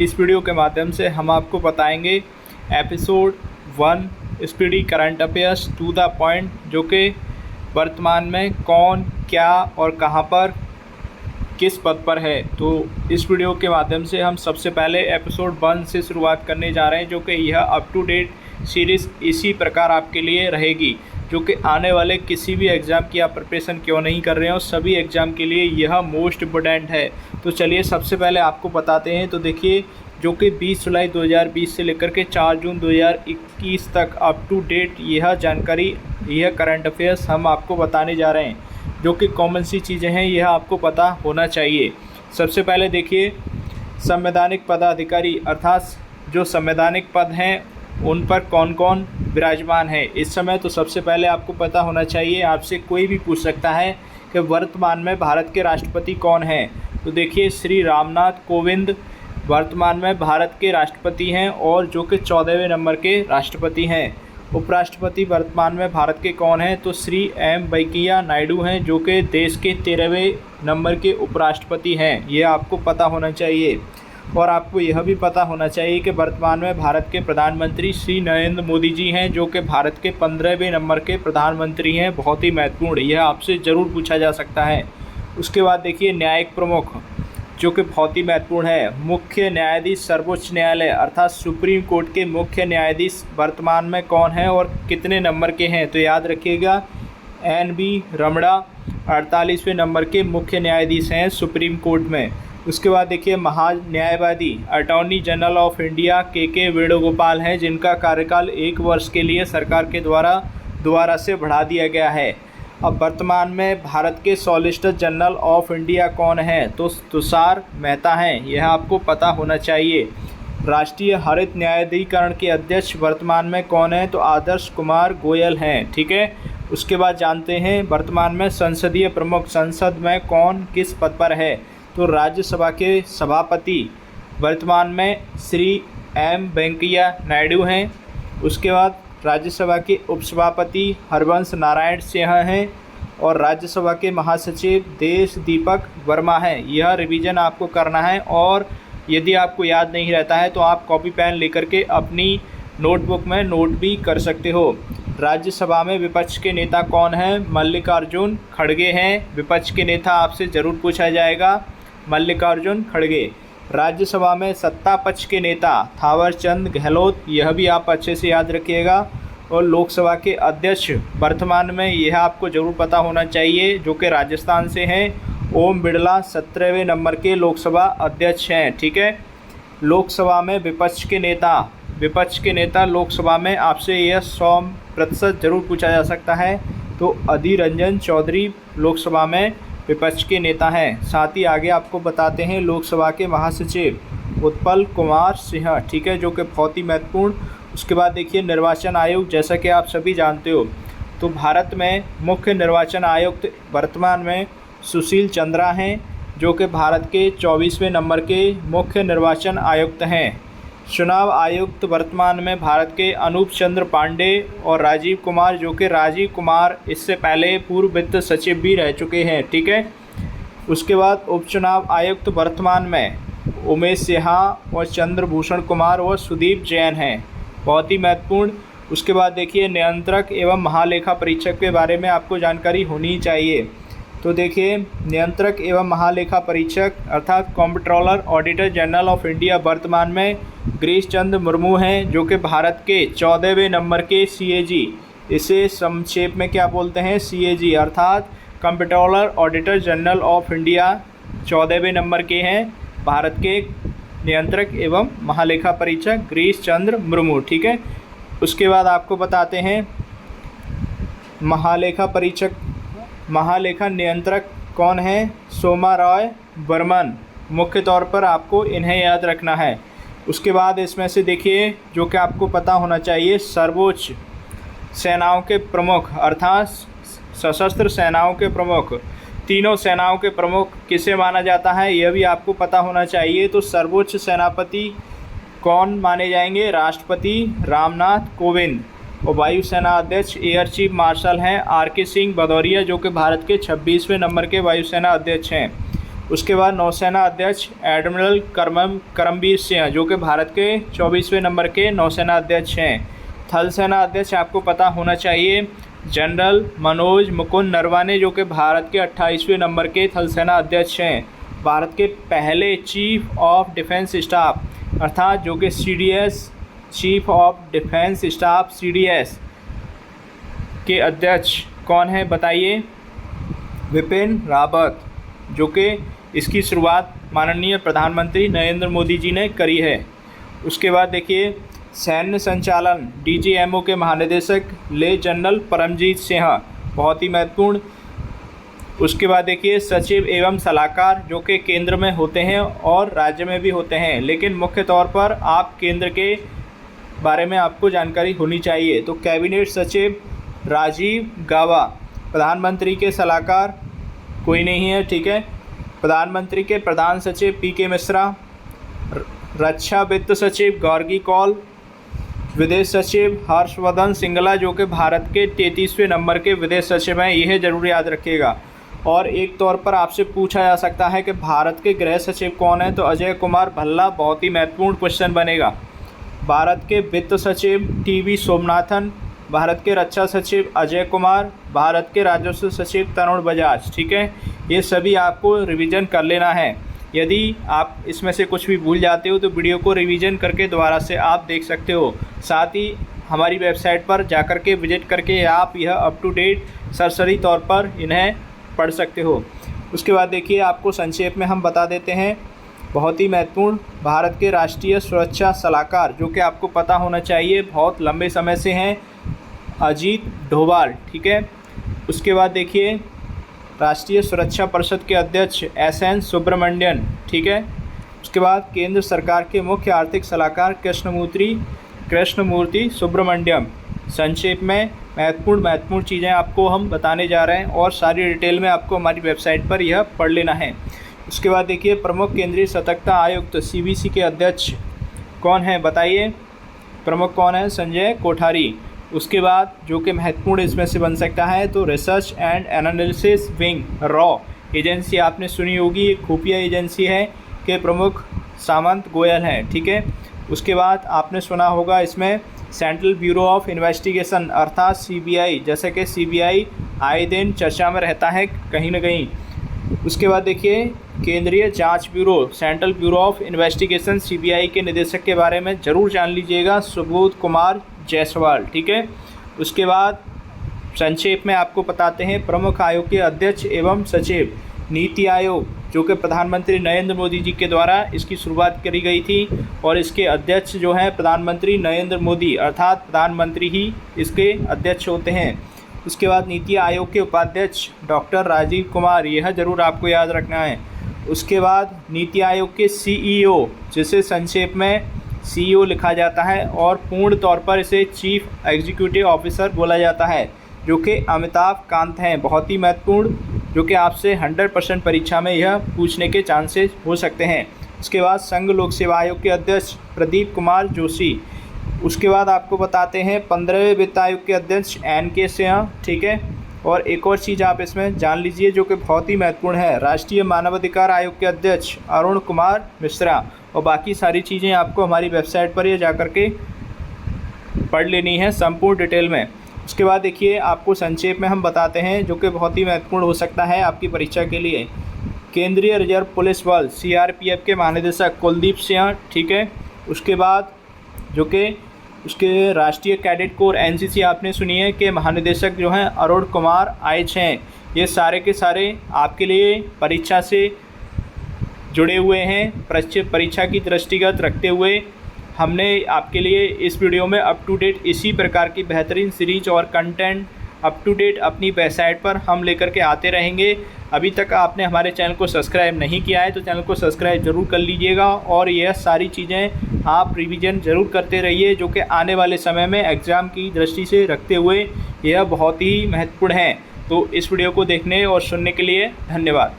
इस वीडियो के माध्यम से हम आपको बताएंगे episode 1 speedy current affairs to the point, जो कि वर्तमान में कौन, क्या और कहां पर किस पद पर है। तो इस वीडियो के माध्यम से हम सबसे पहले एपिसोड 1 से शुरुआत करने जा रहे हैं, जो कि यह अप टू डेट सीरीज़ इसी प्रकार आपके लिए रहेगी, जो कि आने वाले किसी भी एग्ज़ाम की आप प्रिपरेशन क्यों नहीं कर रहे हो, सभी एग्ज़ाम के लिए यह मोस्ट इम्पोर्टेंट है। तो चलिए सबसे पहले आपको बताते हैं। तो देखिए, जो कि 20 जुलाई 2020 से लेकर के 4 जून 2021 तक अप टू डेट यह जानकारी, यह करंट अफेयर्स हम आपको बताने जा रहे हैं, जो कि कॉमन सी चीज़ें हैं, यह आपको पता होना चाहिए। सबसे पहले देखिए, संवैधानिक पदाधिकारी अर्थात जो संवैधानिक पद हैं उन पर कौन कौन विराजमान है इस समय। तो सबसे पहले आपको पता होना चाहिए, आपसे कोई भी पूछ सकता है कि वर्तमान में भारत के राष्ट्रपति कौन हैं। तो देखिए, श्री रामनाथ कोविंद वर्तमान में भारत के राष्ट्रपति हैं, और जो कि 14वें नंबर के राष्ट्रपति हैं। उपराष्ट्रपति वर्तमान में भारत के कौन हैं, तो श्री एम वेंकैया नायडू हैं, जो कि देश के 13वें नंबर के उपराष्ट्रपति हैं। ये आपको पता होना चाहिए। और आपको यह भी पता होना चाहिए कि वर्तमान में भारत के प्रधानमंत्री श्री नरेंद्र मोदी जी हैं, जो कि भारत के 15वें नंबर के प्रधानमंत्री हैं। बहुत ही महत्वपूर्ण, यह आपसे ज़रूर पूछा जा सकता है। उसके बाद देखिए, न्यायिक प्रमुख, जो कि बहुत ही महत्वपूर्ण है। मुख्य न्यायाधीश सर्वोच्च न्यायालय अर्थात सुप्रीम कोर्ट के मुख्य न्यायाधीश वर्तमान में कौन है और कितने नंबर के हैं। तो याद रखिएगा, NV रमणा 48वें नंबर के मुख्य न्यायाधीश हैं सुप्रीम कोर्ट में। उसके बाद देखिए, महान्यायवादी अटॉर्नी जनरल ऑफ इंडिया के वेणुगोपाल हैं, जिनका कार्यकाल 1 वर्ष के लिए सरकार के द्वारा दोबारा से बढ़ा दिया गया है। अब वर्तमान में भारत के सॉलिसिटर जनरल ऑफ इंडिया कौन है, तो तुषार मेहता हैं। यह आपको पता होना चाहिए। राष्ट्रीय हरित न्यायाधिकरण के अध्यक्ष वर्तमान में कौन है, तो आदर्श कुमार गोयल हैं। ठीक है। उसके बाद जानते हैं वर्तमान में संसदीय प्रमुख, संसद में कौन किस पद पर है। तो राज्यसभा के सभापति वर्तमान में श्री एम वेंकैया नायडू हैं। उसके बाद राज्यसभा के उपसभापति हरवंश नारायण सिंह हैं, और राज्यसभा के महासचिव देश दीपक वर्मा हैं। यह रिवीजन आपको करना है, और यदि आपको याद नहीं रहता है तो आप कॉपी पेन लेकर के अपनी नोटबुक में नोट भी कर सकते हो। राज्यसभा में विपक्ष के नेता कौन हैं, मल्लिकार्जुन खड़गे हैं। विपक्ष के नेता आपसे ज़रूर पूछा जाएगा, मल्लिकार्जुन खड़गे। राज्यसभा में सत्ता पक्ष के नेता थावरचंद गहलोत, यह भी आप अच्छे से याद रखिएगा। और लोकसभा के अध्यक्ष वर्तमान में यह आपको ज़रूर पता होना चाहिए, जो कि राजस्थान से हैं, ओम बिरला 17वें नंबर के लोकसभा अध्यक्ष हैं। ठीक है। लोकसभा में विपक्ष के नेता लोकसभा में आपसे यह 100% ज़रूर पूछा जा सकता है। तो अधीर रंजन चौधरी लोकसभा में विपक्ष के नेता हैं। साथ ही आगे आपको बताते हैं लोकसभा के महासचिव उत्पल कुमार सिंह। ठीक है, जो कि बहुत ही महत्वपूर्ण। उसके बाद देखिए, निर्वाचन आयोग, जैसा कि आप सभी जानते हो, तो भारत में मुख्य निर्वाचन आयुक्त वर्तमान में सुशील चंद्रा हैं, जो कि भारत के 24वें नंबर के मुख्य निर्वाचन आयुक्त हैं। चुनाव आयुक्त वर्तमान में भारत के अनूप चंद्र पांडे और राजीव कुमार, जो कि राजीव कुमार इससे पहले पूर्व वित्त सचिव भी रह चुके हैं। ठीक है। उसके बाद उपचुनाव आयुक्त वर्तमान में उमेश सिन्हा और चंद्रभूषण कुमार और सुदीप जैन हैं। बहुत ही महत्वपूर्ण। उसके बाद देखिए, नियंत्रक एवं महालेखा परीक्षक के बारे में आपको जानकारी होनी चाहिए। तो देखिए, नियंत्रक एवं महालेखा परीक्षक अर्थात comptroller auditor general of India वर्तमान में गिरीश चंद्र मुर्मू हैं, जो कि भारत के 14वें नंबर के CAG, इसे संक्षेप में क्या बोलते हैं, CAG अर्थात comptroller auditor general of India 14वें नंबर के हैं भारत के नियंत्रक एवं महालेखा परीक्षक गिरीश चंद्र मुर्मू। ठीक है। उसके बाद आपको बताते हैं महालेखा नियंत्रक कौन है, सोमा रॉय बर्मन। मुख्य तौर पर आपको इन्हें याद रखना है। उसके बाद इसमें से देखिए, जो कि आपको पता होना चाहिए, सर्वोच्च सेनाओं के प्रमुख अर्थात सशस्त्र सेनाओं के प्रमुख, तीनों सेनाओं के प्रमुख किसे माना जाता है, यह भी आपको पता होना चाहिए। तो सर्वोच्च सेनापति कौन माने जाएंगे, राष्ट्रपति रामनाथ कोविंद। और वायुसेना अध्यक्ष एयर चीफ मार्शल हैं RK सिंह भदौरिया, जो कि भारत के 26वें नंबर के वायुसेना अध्यक्ष हैं। उसके बाद नौसेना अध्यक्ष एडमिरल करमबीर सिंह जो कि भारत के 24वें नंबर के नौसेना अध्यक्ष हैं। थल सेना अध्यक्ष आपको पता होना चाहिए जनरल मनोज मुकुंद नरवाने जो कि भारत के 28वें नंबर के थल सेना अध्यक्ष हैं। भारत के पहले चीफ ऑफ डिफेंस स्टाफ अर्थात जो कि CDS chief of defence staff CDS के अध्यक्ष कौन है बताइए? विपिन रावत, जो कि इसकी शुरुआत माननीय प्रधानमंत्री नरेंद्र मोदी जी ने करी है। उसके बाद देखिए सैन्य संचालन DGMO के महानिदेशक ले जनरल परमजीत सिंह, बहुत ही महत्वपूर्ण। उसके बाद देखिए सचिव एवं सलाहकार जो कि केंद्र में होते हैं और राज्य में भी होते हैं, लेकिन मुख्य तौर पर आप केंद्र के बारे में आपको जानकारी होनी चाहिए। तो कैबिनेट सचिव राजीव गाबा, प्रधानमंत्री के सलाहकार कोई नहीं है, ठीक है। प्रधानमंत्री के प्रधान सचिव PK मिश्रा, रक्षा वित्त सचिव गार्गी कौल, विदेश सचिव हर्षवर्धन सिंगला जो कि भारत के 33वें नंबर के विदेश सचिव हैं, यह जरूर याद रखिएगा। और एक तौर पर आपसे पूछा जा सकता है कि भारत के गृह सचिव कौन है, तो अजय कुमार भल्ला, बहुत ही महत्वपूर्ण क्वेश्चन बनेगा। भारत के वित्त सचिव TV सोमनाथन, भारत के रक्षा सचिव अजय कुमार, भारत के राजस्व सचिव तरुण बजाज, ठीक है। ये सभी आपको रिवीजन कर लेना है। यदि आप इसमें से कुछ भी भूल जाते हो तो वीडियो को रिवीजन करके दोबारा से आप देख सकते हो। साथ ही हमारी वेबसाइट पर जाकर के विजिट करके आप यह अप टू डेट सरसरी तौर पर इन्हें पढ़ सकते हो। उसके बाद देखिए आपको संक्षेप में हम बता देते हैं, बहुत ही महत्वपूर्ण, भारत के राष्ट्रीय सुरक्षा सलाहकार जो कि आपको पता होना चाहिए बहुत लंबे समय से हैं, अजीत डोभाल, ठीक है। उसके बाद देखिए राष्ट्रीय सुरक्षा परिषद के अध्यक्ष SN सुब्रमण्यन, ठीक है। उसके बाद केंद्र सरकार के मुख्य आर्थिक सलाहकार कृष्णमूर्ति सुब्रमण्यम। संक्षेप में महत्वपूर्ण चीज़ें आपको हम बताने जा रहे हैं और सारी डिटेल में आपको हमारी वेबसाइट पर यह पढ़ लेना है। उसके बाद देखिए प्रमुख केंद्रीय सतर्कता आयुक्त CBC के अध्यक्ष कौन है बताइए? प्रमुख कौन है? संजय कोठारी। उसके बाद जो कि महत्वपूर्ण इसमें से बन सकता है तो research and analysis wing raw agency आपने सुनी होगी, एक खुफिया एजेंसी है के प्रमुख सामंत गोयल हैं, ठीक है। उसके बाद आपने सुना होगा इसमें सेंट्रल ब्यूरो ऑफ इन्वेस्टिगेशन अर्थात CBI, जैसे कि CBI आए दिन चर्चा में रहता है कहीं ना कहीं। उसके बाद देखिए केंद्रीय जांच bureau central bureau of investigation CBI के निदेशक के बारे में ज़रूर जान लीजिएगा, सुबोध कुमार जायसवाल, ठीक है। उसके बाद संक्षेप में आपको बताते हैं प्रमुख आयोग के अध्यक्ष एवं सचिव। नीति आयोग जो कि प्रधानमंत्री नरेंद्र मोदी जी के द्वारा इसकी शुरुआत करी गई थी और इसके अध्यक्ष जो हैं प्रधानमंत्री नरेंद्र मोदी अर्थात प्रधानमंत्री ही इसके अध्यक्ष होते हैं। उसके बाद नीति आयोग के उपाध्यक्ष डॉक्टर राजीव कुमार, यह ज़रूर आपको याद रखना है। उसके बाद नीति आयोग के CEO जिसे संक्षेप में CEO लिखा जाता है और पूर्ण तौर पर इसे चीफ एग्जीक्यूटिव ऑफिसर बोला जाता है, जो कि अमिताभ कांत हैं, बहुत ही महत्वपूर्ण, जो कि आपसे 100% परीक्षा में यह पूछने के चांसेस हो सकते हैं। उसके बाद संघ लोक सेवा आयोग के अध्यक्ष प्रदीप कुमार जोशी। उसके बाद आपको बताते हैं 15वें वित्त आयोग के अध्यक्ष NK सिंह, ठीक है। और एक और चीज़ आप इसमें जान लीजिए जो कि बहुत ही महत्वपूर्ण है, राष्ट्रीय मानवाधिकार आयोग के अध्यक्ष अरुण कुमार मिश्रा। और बाकी सारी चीज़ें आपको हमारी वेबसाइट पर ये जा कर के पढ़ लेनी है संपूर्ण डिटेल में। उसके बाद देखिए आपको संक्षेप में हम बताते हैं जो कि बहुत ही महत्वपूर्ण हो सकता है आपकी परीक्षा के लिए, केंद्रीय रिजर्व पुलिस बल CRPF के महानिदेशक कुलदीप सिंह, ठीक है। उसके बाद जो कि उसके राष्ट्रीय कैडेट कोर NCC आपने सुनी है कि महानिदेशक जो हैं अरुण कुमार IH हैं। ये सारे के सारे आपके लिए परीक्षा से जुड़े हुए हैं। परीक्षा की दृष्टिगत रखते हुए हमने आपके लिए इस वीडियो में अप टू डेट इसी प्रकार की बेहतरीन सीरीज और कंटेंट अप टू डेट अपनी वेबसाइट पर हम लेकर के आते रहेंगे। अभी तक आपने हमारे चैनल को सब्सक्राइब नहीं किया है तो चैनल को सब्सक्राइब ज़रूर कर लीजिएगा और यह सारी चीज़ें आप रिवीजन ज़रूर करते रहिए, जो कि आने वाले समय में एग्ज़ाम की दृष्टि से रखते हुए यह बहुत ही महत्वपूर्ण है। तो इस वीडियो को देखने और सुनने के लिए धन्यवाद।